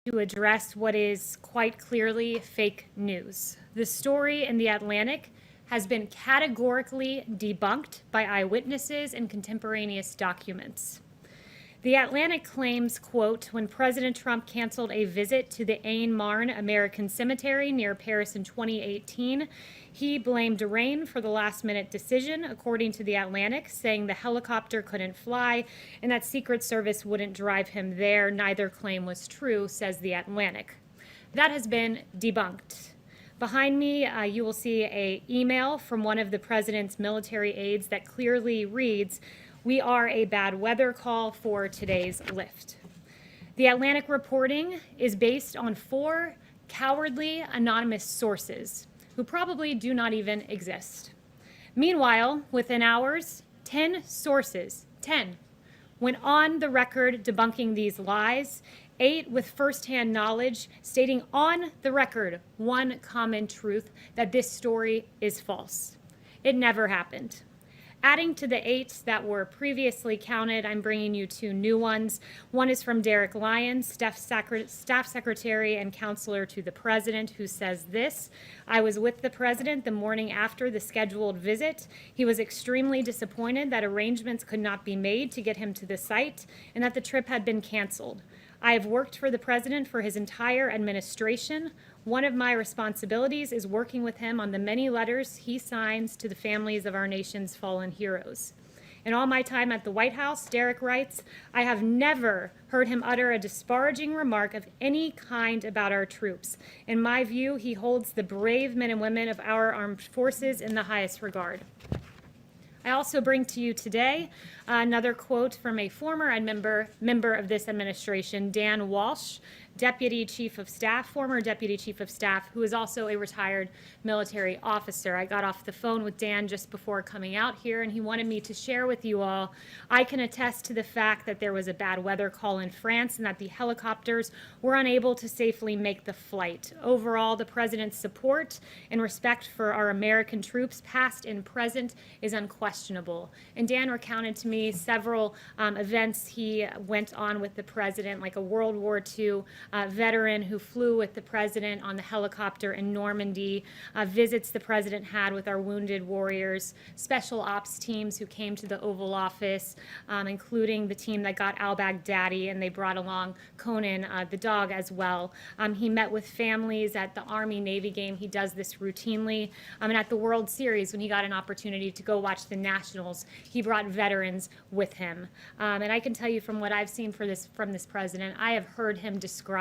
to address what is quite clearly fake news. The story in The Atlantic has been categorically debunked by eyewitnesses and contemporaneous documents. The Atlantic claims, quote, when President Trump canceled a visit to the Ain Marne American Cemetery near Paris in 2018, he blamed rain for the last-minute decision, according to The Atlantic, saying the helicopter couldn't fly and that Secret Service wouldn't drive him there. Neither claim was true, says The Atlantic. That has been debunked. Behind me, you will see an email from one of the president's military aides that clearly reads, "We are a bad weather call for today's lift." The Atlantic reporting is based on 4 cowardly anonymous sources who probably do not even exist. Meanwhile, within hours, 10 sources, 10, went on the record debunking these lies, 8 with firsthand knowledge, stating on the record one common truth, that this story is false. It never happened. Adding to the 8 that were previously counted, I'm bringing you 2 new ones. One is from Derek Lyons, Staff Secretary and Counselor to the President, who says this: I was with the President the morning after the scheduled visit. He was extremely disappointed that arrangements could not be made to get him to the site and that the trip had been canceled. I have worked for the President for his entire administration. One of my responsibilities is working with him on the many letters he signs to the families of our nation's fallen heroes. In all my time at the White House, Derek writes, I have never heard him utter a disparaging remark of any kind about our troops. In my view, he holds the brave men and women of our armed forces in the highest regard. I also bring to you today another quote from a former member of this administration, Dan Walsh, Deputy Chief of Staff, former Deputy Chief of Staff, who is also a retired military officer. I got off the phone with Dan just before coming out here, and he wanted me to share with you all, I can attest to the fact that there was a bad weather call in France and that the helicopters were unable to safely make the flight. Overall, the President's support and respect for our American troops, past and present, is unquestionable. And Dan recounted to me several events he went on with the President, like a World War II veteran who flew with the President on the helicopter in Normandy, visits the President had with our wounded warriors, special ops teams who came to the Oval Office, including the team that got al-Baghdadi, and they brought along Conan, the dog, as well. He met with families at the Army-Navy game. He does this routinely. And at the World Series, when he got an opportunity to go watch the Nationals, he brought veterans with him. And I can tell you from what I've seen from this President, I have heard him describe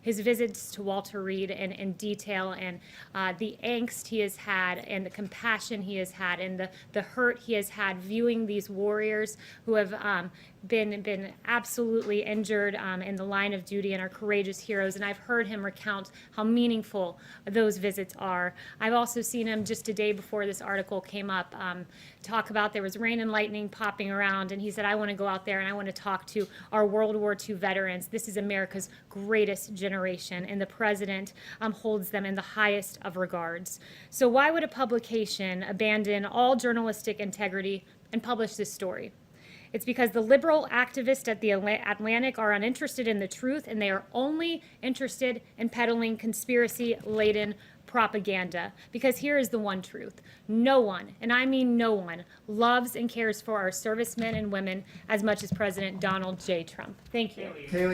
his visits to Walter Reed in detail, and the angst he has had and the compassion he has had and the hurt he has had viewing these warriors who have been absolutely injured in the line of duty and are courageous heroes. And I've heard him recount how meaningful those visits are. I've also seen him just a day before this article came up talk about there was rain and lightning popping around, and he said, I want to go out there and I want to talk to our World War II veterans. This is America's greatest generation, and the President holds them in the highest of regards. So why would a publication abandon all journalistic integrity and publish this story? It's because the liberal activists at the Atlantic are uninterested in the truth, and they are only interested in peddling conspiracy-laden propaganda. Because here is the one truth. No one, and I mean no one, loves and cares for our servicemen and women as much as President Donald J. Trump. Thank you.